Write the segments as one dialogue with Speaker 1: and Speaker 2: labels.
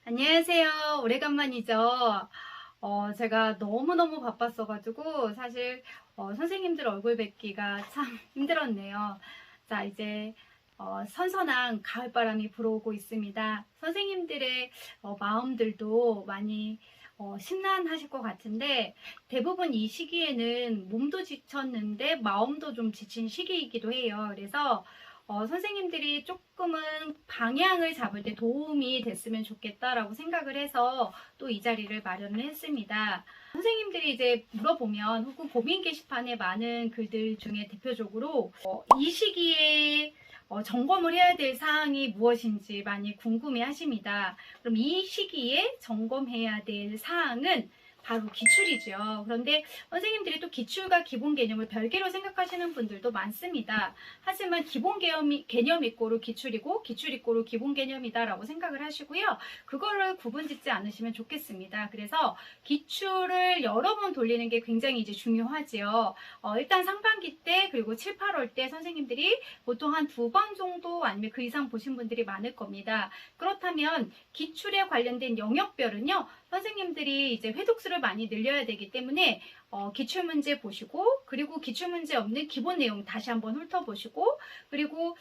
Speaker 1: 안녕하세요. 오래간만이죠. 제가 너무너무 바빴어가지고 사실 선생님들 얼굴 뵙기가 참 힘들었네요. 자, 이제 선선한 가을바람이 불어오고 있습니다. 선생님들의 마음들도 많이 심란하실 것 같은데, 대부분 이 시기에는 몸도 지쳤는데 마음도 좀 지친 시기이기도 해요. 그래서 선생님들이 조금은 방향을 잡을 때 도움이 됐으면 좋겠다라고 생각을 해서 또 이 자리를 마련을 했습니다. 선생님들이 이제 물어보면 혹은 고민 게시판에 많은 글들 중에 대표적으로 이 시기에 점검을 해야 될 사항이 무엇인지 많이 궁금해 하십니다. 그럼 이 시기에 점검해야 될 사항은 바로 기출이죠. 그런데 선생님들이 또 기출과 기본 개념을 별개로 생각하시는 분들도 많습니다. 하지만 기본 개념 이꼬르 기출이고 기출 이꼬르 기본 개념이다라고 생각을 하시고요. 그거를 구분짓지 않으시면 좋겠습니다. 그래서 기출을 여러 번 돌리는 게 굉장히 이제 중요하지요. 일단 상반기 때 그리고 7, 8월 때 선생님들이 보통 한 2번 정도 아니면 그 이상 보신 분들이 많을 겁니다. 그렇다면 기출에 관련된 영역별은요. 선생님들이 이제 회독수를 많이 늘려야 되기 때문에 기출문제 보시고 그리고 기출문제 없는 기본 내용 다시 한번 훑어보시고 그리고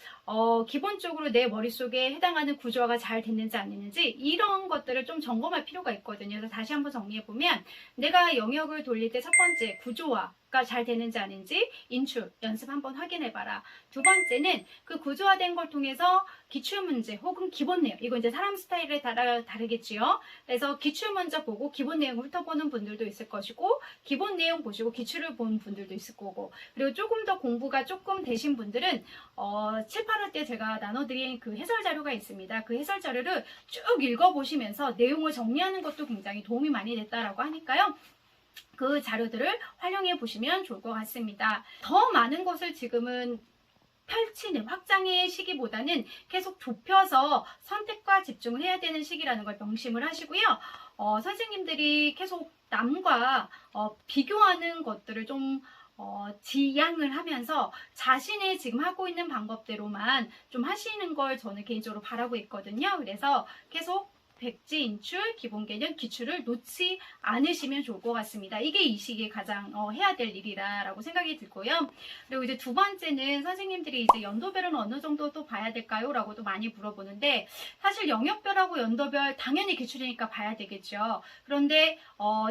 Speaker 1: 기본적으로 내 머릿속에 해당하는 구조화가 잘 됐는지 안 됐는지 이런 것들을 좀 점검할 필요가 있거든요. 그래서 다시 한번 정리해보면 내가 영역을 돌릴 때 첫 번째 구조화가 잘 되는지 아닌지 인출 연습 한번 확인해봐라. 두 번째는 그 구조화된 걸 통해서 기출문제 혹은 기본 내용 이거 이제 사람 스타일에 따라 다르겠지요. 그래서 기출 먼저 보고 기본 내용 훑어보는 분들도 있을 것이고 기본 내용 보시고 기출을 본 분들도 있을 거고 그리고 조금 더 공부가 조금 되신 분들은 7, 8월 때 제가 나눠드린 그 해설 자료가 있습니다. 그 해설 자료를 쭉 읽어보시면서 내용을 정리하는 것도 굉장히 도움이 많이 됐다라고 하니까요. 그 자료들을 활용해 보시면 좋을 것 같습니다. 더 많은 것을 지금은 펼치는 확장의 시기보다는 계속 좁혀서 선택과 집중을 해야 되는 시기라는 걸 명심을 하시고요. 선생님들이 계속 남과 비교하는 것들을 좀 지양을 하면서 자신의 지금 하고 있는 방법대로만 좀 하시는 걸 저는 개인적으로 바라고 있거든요. 그래서 계속 백지, 인출, 기본 개념, 기출을 놓지 않으시면 좋을 것 같습니다. 이게 이 시기에 가장 해야 될 일이라고 생각이 들고요. 그리고 이제 두 번째는 선생님들이 이제 연도별은 어느 정도 또 봐야 될까요? 라고도 많이 물어보는데 사실 영역별하고 연도별 당연히 기출이니까 봐야 되겠죠. 그런데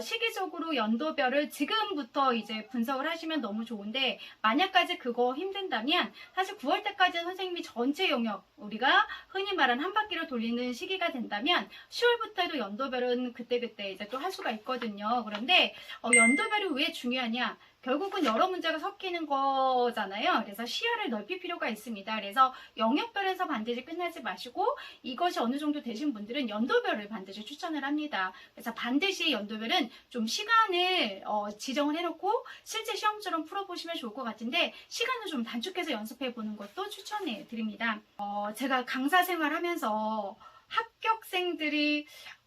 Speaker 1: 시기적으로 연도별을 지금부터 이제 분석을 하시면 너무 좋은데 만약까지 그거 힘든다면 사실 9월 때까지 선생님이 전체 영역 우리가 흔히 말하는 한 바퀴를 돌리는 시기가 된다면 10월부터도 연도별은 그때그때 이제 또 할 수가 있거든요. 그런데 연도별이 왜 중요하냐? 결국은 여러 문제가 섞이는 거잖아요. 그래서 시야를 넓힐 필요가 있습니다. 그래서 영역별에서 반드시 끝나지 마시고 이것이 어느 정도 되신 분들은 연도별을 반드시 추천을 합니다. 그래서 반드시 연도별은 좀 시간을 지정을 해놓고 실제 시험처럼 풀어보시면 좋을 것 같은데 시간을 좀 단축해서 연습해보는 것도 추천해 드립니다. 제가 강사 생활하면서 합격생들이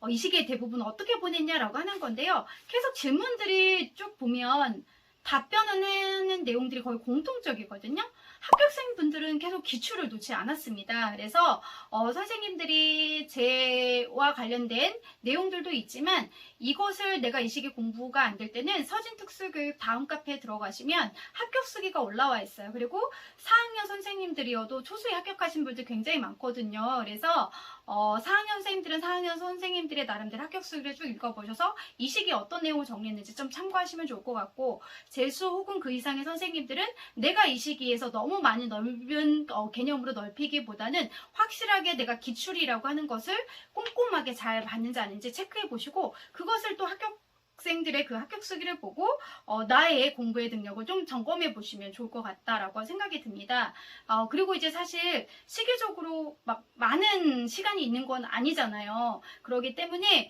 Speaker 1: 이 시기에 대부분 어떻게 보냈냐라고 하는 건데요. 계속 질문들이 쭉 보면 답변을 하는 내용들이 거의 공통적이거든요. 합격생분들은 계속 기출을 놓지 않았습니다. 그래서 선생님들이 제와 관련된 내용들도 있지만 이것을 내가 이 시기 공부가 안 될 때는 서진특수교육 다음 카페에 들어가시면 합격 수기가 올라와 있어요. 그리고 4학년 선생님들이어도 초수에 합격하신 분들 굉장히 많거든요. 그래서 4학년 선생님들은 4학년 선생님들의 나름대로 합격 수기를 쭉 읽어보셔서 이 시기에 어떤 내용을 정리했는지 좀 참고하시면 좋을 것 같고 재수 혹은 그 이상의 선생님들은 내가 이 시기에서 너무 많이 넓은 개념으로 넓히기보다는 확실하게 내가 기출이라고 하는 것을 꼼꼼하게 잘 봤는지 아닌지 체크해 보시고 그것을 또 학생들의 그 합격 수기를 보고 나의 공부의 능력을 좀 점검해 보시면 좋을 것 같다라고 생각이 듭니다. 그리고 이제 사실 시기적으로 막 많은 시간이 있는 건 아니잖아요. 그렇기 때문에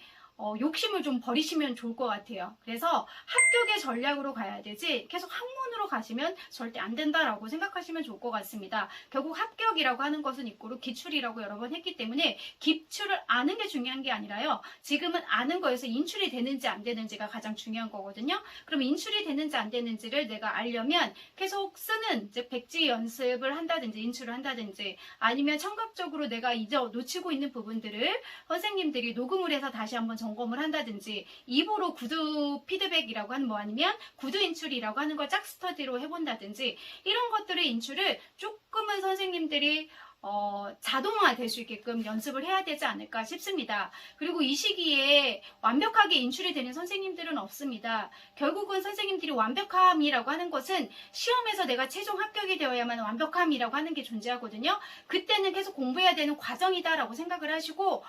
Speaker 1: 욕심을 좀 버리시면 좋을 것 같아요. 그래서 합격의 전략으로 가야 되지 계속 학문으로 가시면 절대 안 된다라고 생각하시면 좋을 것 같습니다. 결국 합격이라고 하는 것은 이꼬르 기출이라고 여러 번 했기 때문에 기출을 아는 게 중요한 게 아니라요. 지금은 아는 거에서 인출이 되는지 안 되는지가 가장 중요한 거거든요. 그럼 인출이 되는지 안 되는지를 내가 알려면 계속 쓰는 즉 백지 연습을 한다든지 인출을 한다든지 아니면 청각적으로 내가 잊어 놓치고 있는 부분들을 선생님들이 녹음을 해서 다시 한번 점검을 한다든지 입으로 구두 피드백이라고 하는 뭐 아니면 구두 인출이라고 하는 걸 짝스터디로 해본다든지 이런 것들의 인출을 조금은 선생님들이 자동화 될 수 있게끔 연습을 해야 되지 않을까 싶습니다. 그리고 이 시기에 완벽하게 인출이 되는 선생님들은 없습니다. 결국은 선생님들이 완벽함이라고 하는 것은 시험에서 내가 최종 합격이 되어야만 완벽함이라고 하는 게 존재하거든요. 그때는 계속 공부해야 되는 과정이다라고 생각을 하시고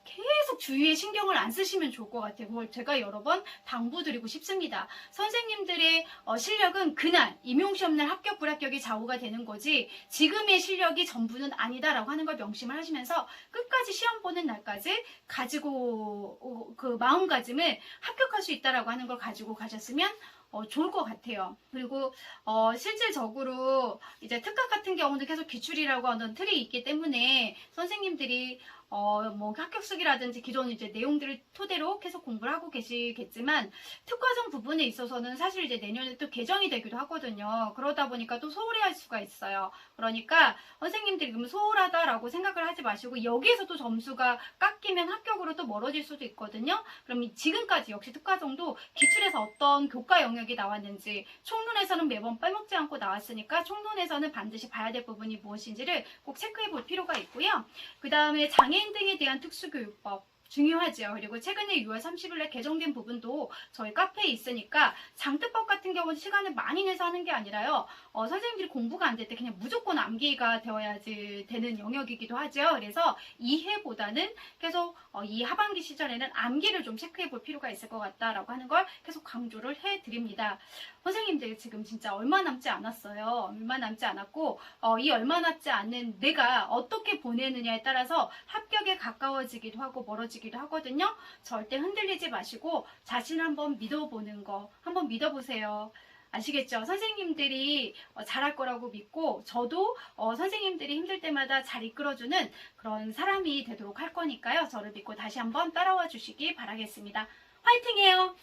Speaker 1: 계속 주위에 신경을 안 쓰시면 좋을 것 같아요. 그걸 제가 여러 번 당부드리고 싶습니다. 선생님들의 실력은 그날 임용시험날 합격 불합격이 좌우가 되는 거지 지금의 실력이 전부는 아니다라고 하는 걸 명심을 하시면서 끝까지 시험 보는 날까지 가지고 그 마음가짐을 합격할 수 있다라고 하는 걸 가지고 가셨으면 좋을 것 같아요. 그리고 실질적으로 이제 특강 같은 경우는 계속 기출이라고 하는 틀이 있기 때문에 선생님들이 뭐 합격수기라든지 기존 이제 내용들을 토대로 계속 공부를 하고 계시겠지만 특과정 부분에 있어서는 사실 이제 내년에 또 개정이 되기도 하거든요. 그러다 보니까 또 소홀히 할 수가 있어요. 그러니까 선생님들이 그러면 소홀하다라고 생각을 하지 마시고 여기에서 또 점수가 깎이면 합격으로 또 멀어질 수도 있거든요. 그럼 지금까지 역시 특과정도 기출에서 어떤 교과 영역이 나왔는지 총론에서는 매번 빼먹지 않고 나왔으니까 총론에서는 반드시 봐야 될 부분이 무엇인지를 꼭 체크해 볼 필요가 있고요. 그 다음에 장애인 등에 대한 특수교육법 중요하죠. 그리고 최근에 6월 30일에 개정된 부분도 저희 카페에 있으니까 장특법 같은 경우는 시간을 많이 내서 하는 게 아니라요. 선생님들이 공부가 안 될 때 그냥 무조건 암기가 되어야지 되는 영역이기도 하죠. 그래서 이해보다는 계속 이 하반기 시절에는 암기를 좀 체크해 볼 필요가 있을 것 같다라고 하는 걸 계속 강조를 해드립니다. 선생님들 지금 진짜 얼마 남지 않았어요. 얼마 남지 않았고 이 얼마 남지 않는 내가 어떻게 보내느냐에 따라서 합격에 가까워지기도 하고 멀어지기도 하거든요. 절대 흔들리지 마시고 자신 한번 믿어보는 거 한번 믿어보세요. 아시겠죠? 선생님들이 잘할 거라고 믿고 저도 선생님들이 힘들 때마다 잘 이끌어주는 그런 사람이 되도록 할 거니까요. 저를 믿고 다시 한번 따라와 주시기 바라겠습니다. 화이팅해요!